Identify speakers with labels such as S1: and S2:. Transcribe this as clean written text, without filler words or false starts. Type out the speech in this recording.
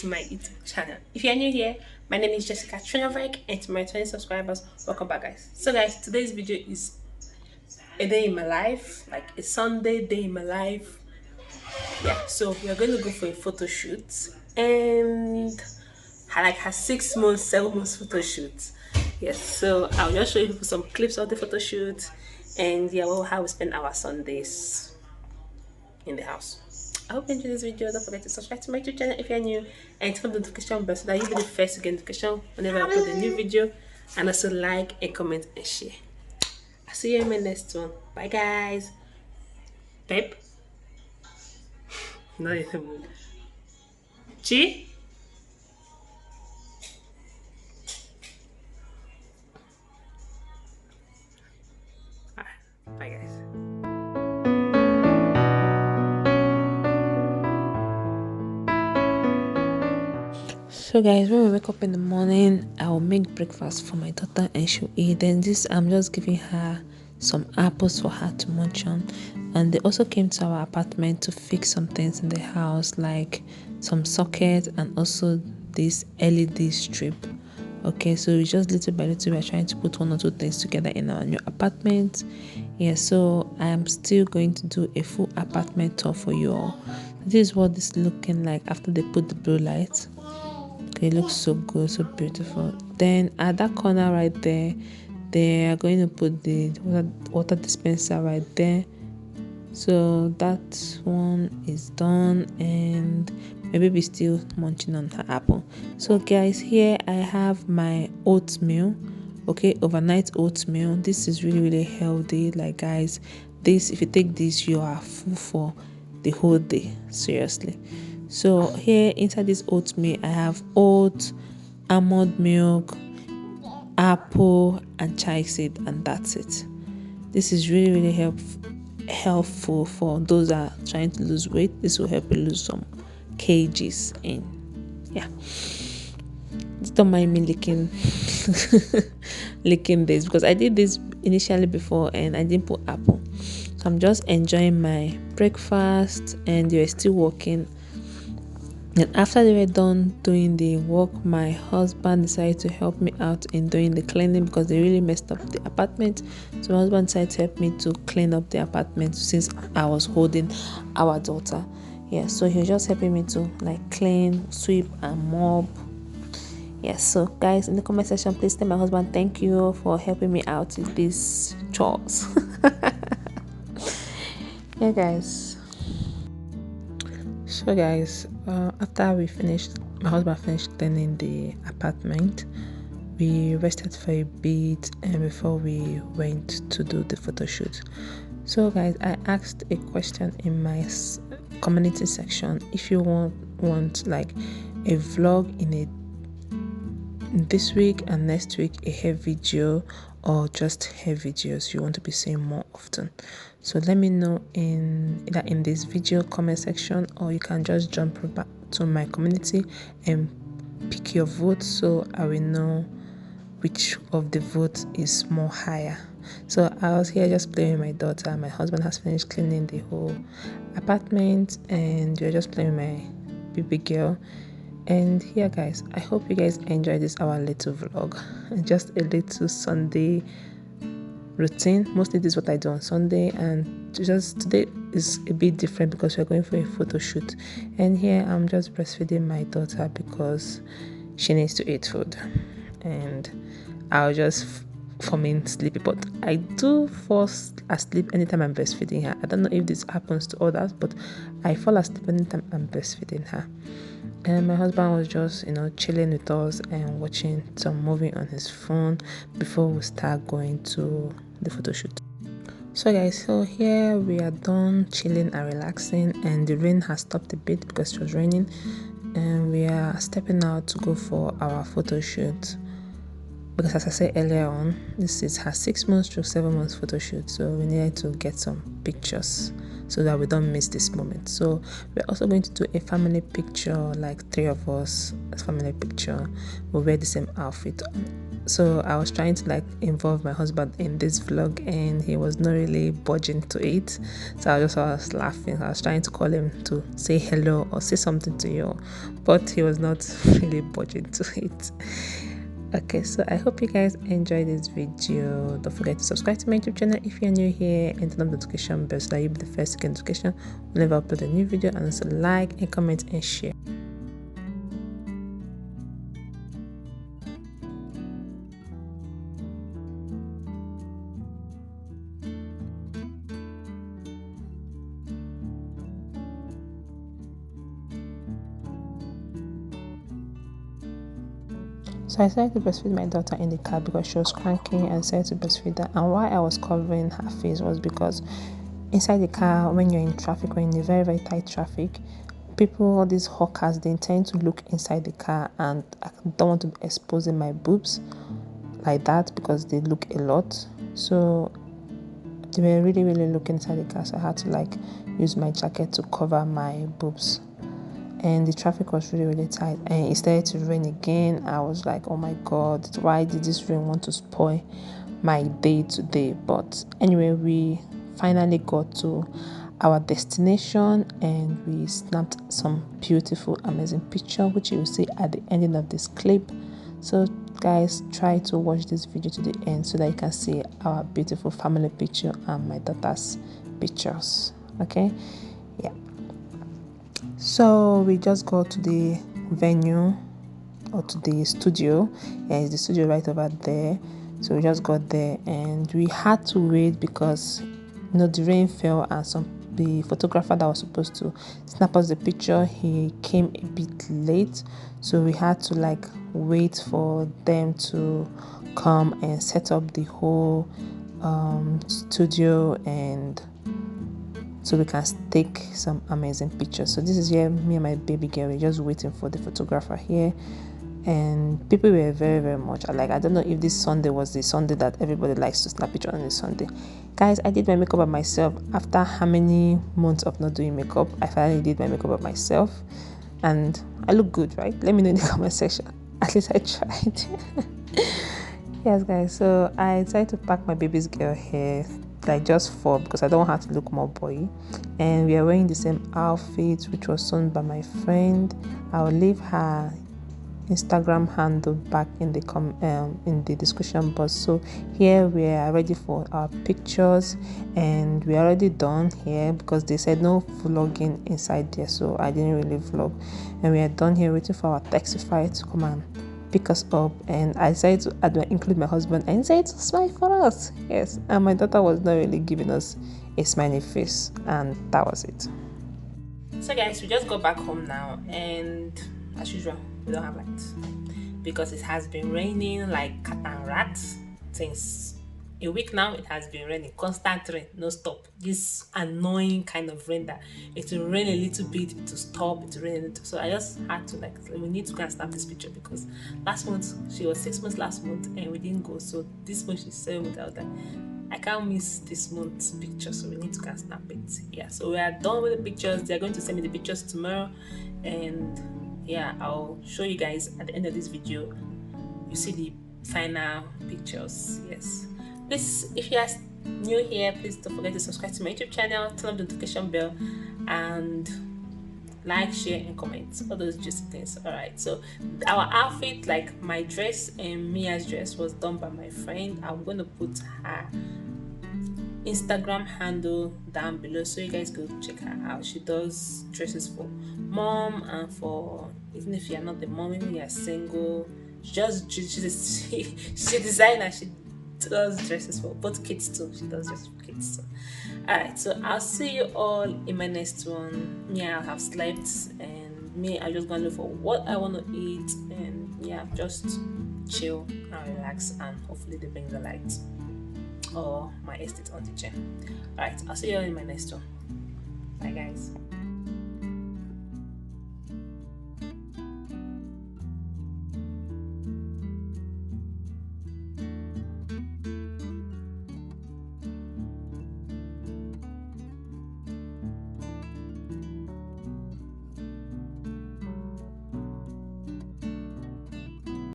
S1: to my YouTube channel. If you're new here, my name is Jessica Trinovek, and to my 20 subscribers, welcome back, guys. So guys, today's video is a day in my life, like a Sunday day in my life. Yeah, so we are going to go for a photo shoot, and I like her 6 months, 7 months photo shoot. Yes, so I'll just show you people some clips of the photo shoot, and yeah, well, how we spend our Sundays in the house. I hope you enjoyed this video. Don't forget to subscribe to my YouTube channel if you're new, and turn on the notification bell so that you'll be the first to get notification whenever I upload a new video. And also like and comment and share. I'll see you in my next one. Bye guys. Babe. No, in the mood. Chi? Alright. Bye guys. So guys, when we wake up in the morning, I will make breakfast for my daughter and she'll eat. Then this, I'm just giving her some apples for her to munch on. And they also came to our apartment to fix some things in the house, like some sockets and also this LED strip. Okay, so we just little by little we're trying to put one or two things together in our new apartment. Yeah, so I am still going to do a full apartment tour for you all. This is what this is looking like after they put the blue lights. Okay, it looks so good, so beautiful. Then at that corner right there, they are going to put the water dispenser right there. So that one is done, and my baby is still munching on her apple. So guys, here I have my oatmeal. Okay, overnight oatmeal. This is really healthy. Like guys, this, if you take this, you are full for the whole day, seriously. So here inside this oatmeal, I have oats, almond milk, apple, and chai seed, and that's it. This is really helpful for those that are trying to lose weight. This will help you lose some kgs. And yeah, don't mind me licking licking this because I did this initially before and I didn't put apple. So I'm just enjoying my breakfast, and they were still working. And after they were done doing the work, my husband decided to help me out in doing the cleaning because they really messed up the apartment. So my husband decided to help me to clean up the apartment since I was holding our daughter. Yeah, so he was just helping me to like clean, sweep, and mop. Yes, so guys, in the comment section, please tell my husband thank you for helping me out with these chores. Yeah, guys. So guys, after my husband finished cleaning the apartment, we rested for a bit and before we went to do the photo shoot. So guys, I asked a question in my community section if you want like a vlog in this week and next week, a hair video, or just hair videos you want to be seeing more often. So let me know in this video comment section, or you can just jump back to my community and pick your vote so I will know which of the votes is more higher. So I was here just playing with my daughter. My husband has finished cleaning the whole apartment and we're just playing with my baby girl. And yeah guys, I hope you guys enjoyed this our little vlog, just a little Sunday routine. Mostly this is what I do on Sunday, and just today is a bit different because we're going for a photo shoot. And here I'm just breastfeeding my daughter because she needs to eat food, and I'll just forming sleepy, but I do fall asleep anytime I'm breastfeeding her. I don't know if this happens to others, but I fall asleep anytime I'm breastfeeding her. And my husband was just, chilling with us and watching some movie on his phone before we start going to the photo shoot. So guys, so here we are done chilling and relaxing, and the rain has stopped a bit because it was raining, and we are stepping out to go for our photo shoot. Because as I said earlier on, this is her 6 months to 7 months photo shoot, so we needed to get some pictures so that we don't miss this moment. So we're also going to do a family picture, like 3 of us, a family picture. We'll wear the same outfit So I was trying to like involve my husband in this vlog, and he was not really budging to it. So I was laughing. I was trying to call him to say hello or say something to you, but he was not really budging to it. Okay, so I hope you guys enjoyed this video. Don't forget to subscribe to my YouTube channel if you're new here, and turn on the notification bell so that you'll be the first to get notification whenever I upload a new video, and also like and comment and share. So I started to breastfeed my daughter in the car because she was cranky, and started to breastfeed her. And why I was covering her face was because inside the car, when you're in traffic, when you're in a very, very tight traffic, people, all these hawkers, they tend to look inside the car, and I don't want to be exposing my boobs like that because they look a lot. So they were really, really looking inside the car, so I had to like use my jacket to cover my boobs. And the traffic was really, really tight, and it started to rain again. I was like, oh my god, why did this rain want to spoil my day today? But anyway, we finally got to our destination, and we snapped some beautiful, amazing picture, which you will see at the ending of this clip. So guys, try to watch this video to the end so that you can see our beautiful family picture and my daughter's pictures. Okay, yeah. So we just go to the venue, or to the studio. Yeah, it's the studio right over there. So we just got there, and we had to wait because the rain fell, and the photographer that was supposed to snap us the picture, he came a bit late. So we had to like wait for them to come and set up the whole studio, and so we can take some amazing pictures. So this is where me and my baby girl were just waiting for the photographer here, and people were very, very much like, I don't know if this Sunday was the Sunday that everybody likes to snap pictures on this Sunday. Guys, I did my makeup by myself. After how many months of not doing makeup, I finally did my makeup by myself, and I look good, right? Let me know in the comment section. At least I tried. Yes guys, so I decided to pack my baby's girl hair, like just for, because I don't want her to look more boy, and we are wearing the same outfit, which was sewn by my friend. I'll leave her Instagram handle back in the description box. So here we are ready for our pictures, and we are already done here because they said no vlogging inside there, so I didn't really vlog. And we are done here waiting for our taxifier to come and pick us up, and I decided to include my husband and decided to smile for us. Yes, and my daughter was not really giving us a smiley face, and that was it. So guys, we just got back home now, and as usual we don't have light because it has been raining like cat and rat since a week now. It has been raining, constant rain, no stop. This annoying kind of rain that it will rain a little bit, it will stop, it will rain a little. So I just had to like, we need to go and snap this picture because last month she was 6 months last month and we didn't go. So this month she's 7 months. I was like, I can't miss this month's picture, so we need to go and snap it. Yeah, so we are done with the pictures. They're going to send me the pictures tomorrow, and yeah, I'll show you guys at the end of this video. You see the final pictures. Yes, please, if you are new here, please don't forget to subscribe to my YouTube channel, turn on the notification bell, and like, share, and comment, all those juicy things. All right, so our outfit, like my dress and Mia's dress, was done by my friend. I'm going to put her Instagram handle down below so you guys go check her out. She does dresses for mom and for, even if you're not the mom, even you're single, she's a designer. She does dresses for both kids too. She does dresses for kids too. Alright, so I'll see you all in my next one. Me, I'll have slept, and me, I'm just gonna look for what I want to eat, and yeah, just chill and relax, and hopefully they bring the light or my estate on the chair. Alright, I'll see you all in my next one. Bye guys.